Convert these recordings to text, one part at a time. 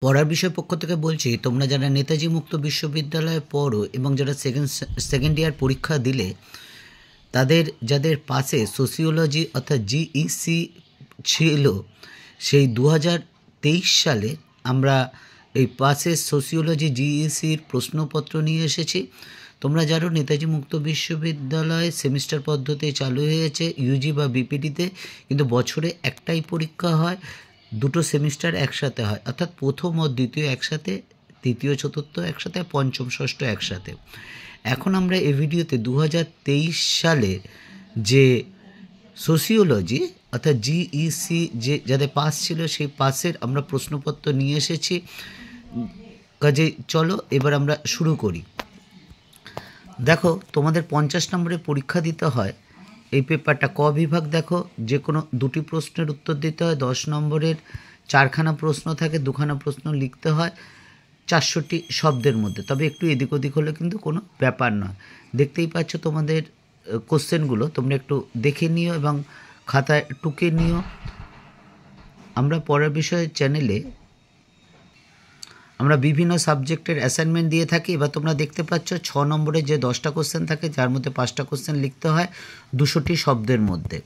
পড়ার বিষয় পক্ষ থেকে বলছি, তোমরা যারা নেতাজি মুক্ত বিশ্ববিদ্যালয়ে পড়ো এবং যারা সেকেন্ড ইয়ার পরীক্ষা দিলে, যাদের পাশে সোসিওলজি অর্থাৎ জিইসি ছিল, সেই 2023 সালে আমরা এই পাসের সোসিওলজি জিইসির প্রশ্নপত্র নিয়ে এসেছি। তোমরা জানো নেতাজি মুক্ত বিশ্ববিদ্যালয়ে সেমিস্টার পদ্ধতি চালু হয়েছে ইউজি বা বিপিডিতে, কিন্তু বছরে একটাই পরীক্ষা হয়, দুটো সেমিস্টার একসাথে হয়, অর্থাৎ প্রথম ও দ্বিতীয় একসাথে, তৃতীয় চতুর্থ একসাথে, পঞ্চম ষষ্ঠ একসাথে। এখন আমরা এই ভিডিওতে 2023 সালে যে সোসিওলজি অর্থাৎ জিইসি যাদের পাস ছিল সেই পাসের আমরা প্রশ্নপত্র নিয়ে এসেছি। কাজে চলো এবার আমরা শুরু করি। দেখো, তোমাদের 50 নম্বরের পরীক্ষা দিতে হয়। এই পেপারটা ক বিভাগ, দেখো যে কোনো দুটি প্রশ্নের উত্তর দিতে হয়। 10 নম্বরের 4খানা প্রশ্ন থাকে, 2খানা প্রশ্ন লিখতে হয় 400টি শব্দের মধ্যে। তবে একটু এদিক ওদিক হলে কিন্তু কোনো ব্যাপার নয়। দেখতেই পাচ্ছ তোমাদের কোশ্চেনগুলো, তোমরা একটু দেখে নিও এবং খাতায় টুকে নিও। আমরা পড়ার বিষয়ে চ্যানেলে আমরা বিভিন্ন সাবজেক্টের অ্যাসাইনমেন্ট দিয়ে থাকি। এবার তোমরা দেখতে পাচ্ছ 6 নম্বরে যে 10টা কোশ্চেন থাকে, যার মধ্যে 5টা কোশ্চেন লিখতে হয় 200টি শব্দের মধ্যে।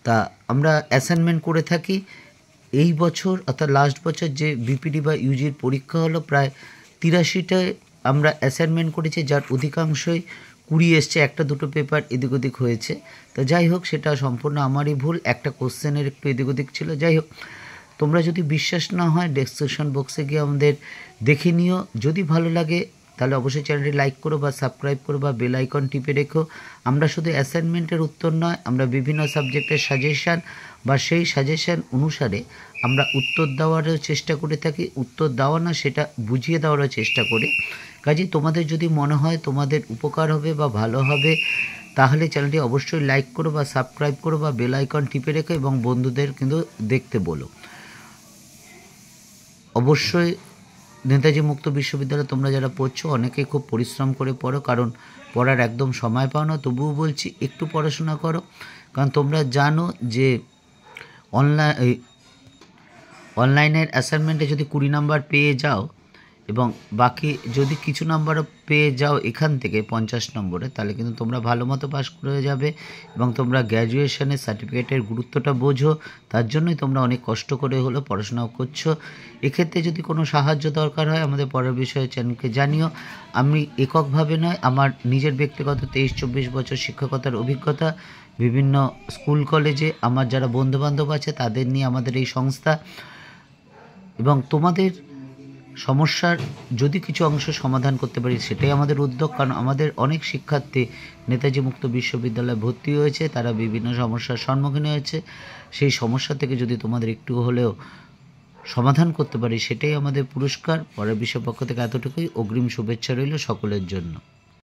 তা আমরা অ্যাসাইনমেন্ট করে থাকি। এই বছর অর্থাৎ লাস্ট বছর যে বিপিডি বা ইউজির পরীক্ষা হলো, প্রায় 83টায় আমরা অ্যাসাইনমেন্ট করেছি, যার অধিকাংশই 20 এসছে, একটা দুটো পেপার এদিক ওদিক হয়েছে। তো যাই হোক, সেটা সম্পূর্ণ আমারই ভুল, একটা কোশ্চেনের একটু এদিক ওদিক ছিল। যাই হোক, তোমরা যদি বিশ্বাস না হয় ডেসক্রিপশন বক্সে গিয়ে আমাদের দেখে নিও। যদি ভালো লাগে তাহলে অবশ্যই চ্যানেলটি লাইক করো বা সাবস্ক্রাইব করো বা বেল আইকন টিপে রেখো। আমরা শুধু অ্যাসাইনমেন্টের উত্তর নয়, আমরা বিভিন্ন সাবজেক্টের সাজেশান বা সেই সাজেশান অনুসারে আমরা উত্তর দেওয়ারও চেষ্টা করে থাকি। উত্তর দেওয়া না, সেটা বুঝিয়ে দেওয়ারও চেষ্টা করি। কাজে তোমাদের যদি মনে হয় তোমাদের উপকার হবে বা ভালো হবে, তাহলে চ্যানেলটি অবশ্যই লাইক করো বা সাবস্ক্রাইব করো বা বেল আইকন টিপে রেখো এবং বন্ধুদের কিন্তু দেখতে বলো। অবশ্যই নেতাজি মুক্ত বিশ্ববিদ্যালয়ে তোমরা যারা পড়ছো, অনেকেই খুব পরিশ্রম করে পড়ো, কারণ পড়ার একদম সময় পাও না। তবুও বলছি একটু পড়াশোনা করো, কারণ তোমরা জানো যে অনলাইনের অ্যাসাইনমেন্টে যদি 20 নাম্বার পেয়ে যাও এবং বাকি যদি কিছু নাম্বারও পেয়ে যাও এখান থেকে 50 নম্বরে, তাহলে কিন্তু তোমরা ভালো মতো পাস করে যাবে এবং তোমরা গ্র্যাজুয়েশনের সার্টিফিকেটের গুরুত্বটা বোঝো। তার জন্যই তোমরা অনেক কষ্ট করে হলো পড়াশোনাও করছো। এক্ষেত্রে যদি কোনো সাহায্য দরকার হয় আমাদের পড়ার বিষয়ে চ্যানেলকে জানিও। আমি এককভাবে নয়, আমার নিজের ব্যক্তিগত 23-24 বছর শিক্ষকতার অভিজ্ঞতা, বিভিন্ন স্কুল কলেজে আমার যারা বন্ধুবান্ধব আছে তাদের নিয়ে আমাদের এই সংস্থা, এবং তোমাদের সমস্যার যদি কিছু অংশ সমাধান করতে পারি সেটাই আমাদের উদ্যোগ। কারণ আমাদের অনেক শিক্ষার্থী নেতাজি মুক্ত বিশ্ববিদ্যালয়ে ভর্তি হয়েছে, তারা বিভিন্ন সমস্যার সম্মুখীন হয়েছে। সেই সমস্যা থেকে যদি তোমাদের একটু হলেও সমাধান করতে পারি সেটাই আমাদের পুরস্কার। পরের বিষয় পক্ষ থেকে এতটুকুই। অগ্রিম শুভেচ্ছা রইল সকলের জন্য।